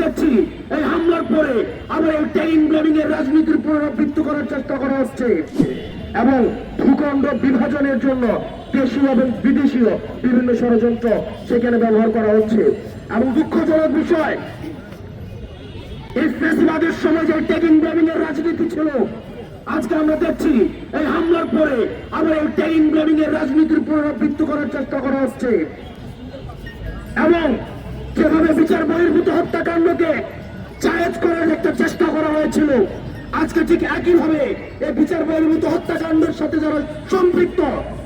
দেখছি এই হামলার পরে আবার এই ট্যাগিং ব্লেমিং এর রাজনীতির পুনরাবৃত্তি করার চেষ্টা করা হচ্ছে এবং ভূখণ্ড বিভাজনের জন্য দেশীয় এবং বিদেশীয় বিভিন্ন ষড়যন্ত্র সেখানে ব্যবহার করা হচ্ছে। এবং দুঃখজনক বিষয়, এই ফ্যাসিবাদের সময় যে ট্যাগিং ব্লেমিং এর রাজনীতি ছিল, আজকে আমরা দেখছি এই হামলার পরে আবার এই ট্যাগিং ব্লেমিং এর রাজনীতির পুনরাবৃত্তি করার চেষ্টা করা হচ্ছে এবং যেভাবে বিচার বহির্ভূত হত্যাকাণ্ডকে জায়েজ করার একটা চেষ্টা করা হয়েছিল, আজকে ঠিক একইভাবে এই বিচার বহির্ভূত হত্যাকাণ্ডের সাথে যারা সম্পৃক্ত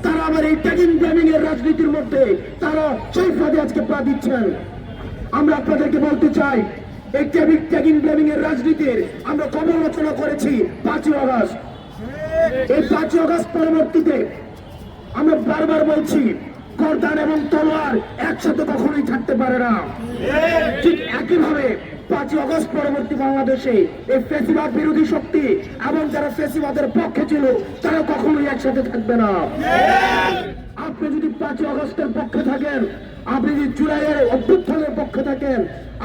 তারা আবার এই ট্যাগিং ব্লেমিং এর রাজনীতির মধ্যে তারা সেই ফাঁদে আজকে পা দিচ্ছেন। আমরা আপনাদেরকে বলতে চাই, এই ট্যাগিং ব্লেমিং এর রাজনীতির আমরা সমালোচনা করেছি 5ই আগস্ট। এই 5ই আগস্ট পরবর্তীতে আমরা বারবার বলছি, গর্দান এবং তলোয়ার একসাথে কখনোই থাকতে পারে না। ঠিক একইভাবে 5ই আগস্ট পরবর্তী বাংলাদেশে এই ফ্যাসিবাদ বিরোধী শক্তি এবং যারা ফ্যাসিবাদের পক্ষে ছিল তারা কখনোই একসাথে থাকবে না। আপনি যদি 5ই আগস্টের পক্ষে থাকেন, আপনি যদি জুলাইয়ের অভ্যুত্থানের পক্ষে থাকেন,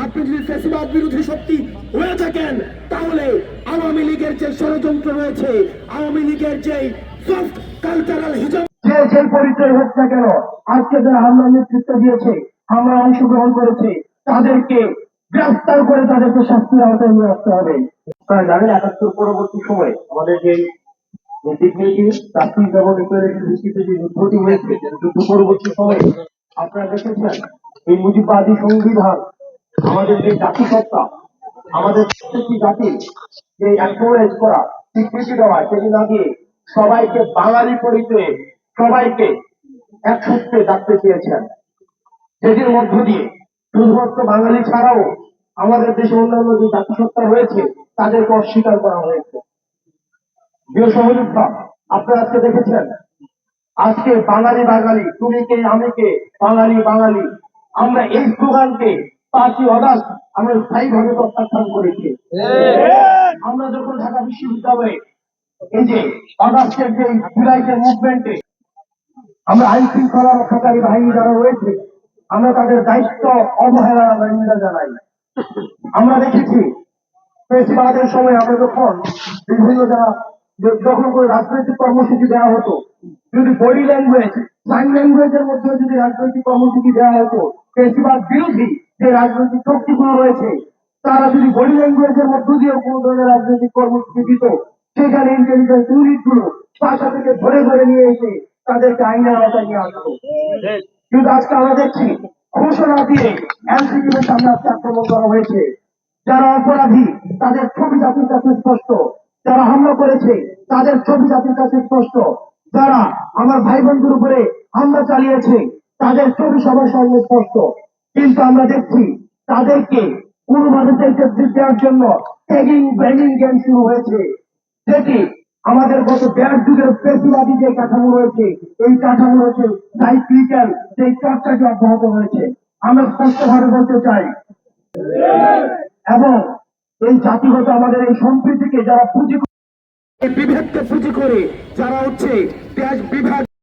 আপনি যদি ফ্যাসিবাদ বিরোধী শক্তি হয়ে থাকেন, তাহলে আওয়ামী লীগের যে ষড়যন্ত্র রয়েছে, আওয়ামী লীগের যে সফট কালচারাল হিজাব যে পরিচয় হোক না কেন, আজকে যারা হামলার নেতৃত্ব দিয়েছে, আমরা অংশগ্রহণ করেছে, তাদেরকে গ্রেফতার করে তাদেরকে শাস্তির আওতায় নিয়ে আসতে হবে। আপনারা জানেন ৭১ পরবর্তী সময়ে আমাদের যে ডিগনিটি রাষ্ট্রীয় ব্যবহারের ভিত্তিতে যে যুদ্ধটি হয়েছে, যুদ্ধ পরবর্তী সময়ে আপনারা দেখেছেন এই মুজিববাদী সংবিধান আমাদের যে জাতিসত্তা, আমাদের প্রত্যেকটি জাতির যে অ্যাকনোলেজ করা, স্বীকৃতি দেওয়া, সেটি না দিয়ে সবাইকে বাঙালি পরিচয়ে সবাইকে এক সূত্রে ডাকতে চেয়েছেন, যেটির মধ্য দিয়ে শুধুমাত্র বাঙালি ছাড়াও আমাদের দেশে অন্যান্য যে জাতিসত্তা রয়েছে তাদেরকে অস্বীকার করা হয়েছে। প্রিয় সহযোদ্ধা, আপনারা আজকে দেখেছেন, আজকে বাঙালি বাঙালি, তুমি কে আমি কে, বাঙালি বাঙালি, আমরা এই স্লোগানকে 5ই আগস্ট আমরা স্থায়ীভাবে প্রত্যাখ্যান করেছি। আমরা যখন ঢাকা বিশ্ববিদ্যালয়ে এই যে আগস্টের যে জুলাইতে মুভমেন্টে আমরা আইন শৃঙ্খলা রক্ষাকারী বাহিনী যারা রয়েছে, আমরা তাদের দায়িত্ব অবহেলার নিন্দা জানাই। আমরা দেখেছি ফ্যাসিবাদের সময় আমরা যখন বিভিন্ন যখন করে রাজনৈতিক কর্মসূচি দেওয়া হতো, যদি বডি ল্যাঙ্গুয়েজ, সাইন ল্যাঙ্গুয়েজের মধ্যে যদি রাজনৈতিক কর্মসূচি দেওয়া হতো, ফ্যাসিবাদ বিরোধী যে রাজনৈতিক শক্তিগুলো রয়েছে তারা যদি বডি ল্যাঙ্গুয়েজের মধ্য দিয়ে কোনো ধরনের রাজনৈতিক কর্মসূচি দিত, সেখানে ইন্টেলিজেন্স ইউনিট গুলো বাসা থেকে ধরে ধরে নিয়ে এসে তাদেরকে আইনের আওতায় নিয়ে আসতো। কিন্তু আজকে আমরা দেখছি ঘোষণা দিয়ে এনসিপির সামনে আজকে আক্রমণ করা হয়েছে। যারা অপরাধী তাদের ছবি জাতির কাছে স্পষ্ট, যারা হামলা করেছে তাদের ছবি জাতির কাছে স্পষ্ট, যারা আমার ভাই বন্ধুর উপরে হামলা চালিয়েছে তাদের ছবি সবার সামনে স্পষ্ট। কিন্তু আমরা দেখছি তাদেরকে কোনোভাবে দেওয়ার জন্য ট্যাগিং ব্যাগিং গেম শুরু হয়েছে, যেটি আমাদের গত 1.5 যুগের ফ্যাসিবাদী যে কাঠামো রয়েছে, এই কাঠামো রয়েছে সাইক্লিক্যাল সেই চর্চাটি অব্যাহত হয়েছে। আমরা স্পষ্টভাবে বলতে চাই, এবং এই জাতিগত আমাদের এই সম্প্রীতিকে যারা পুঁজি, এই বিভেদকে পুঁজি করে যারা হচ্ছে দেশ বিভাগ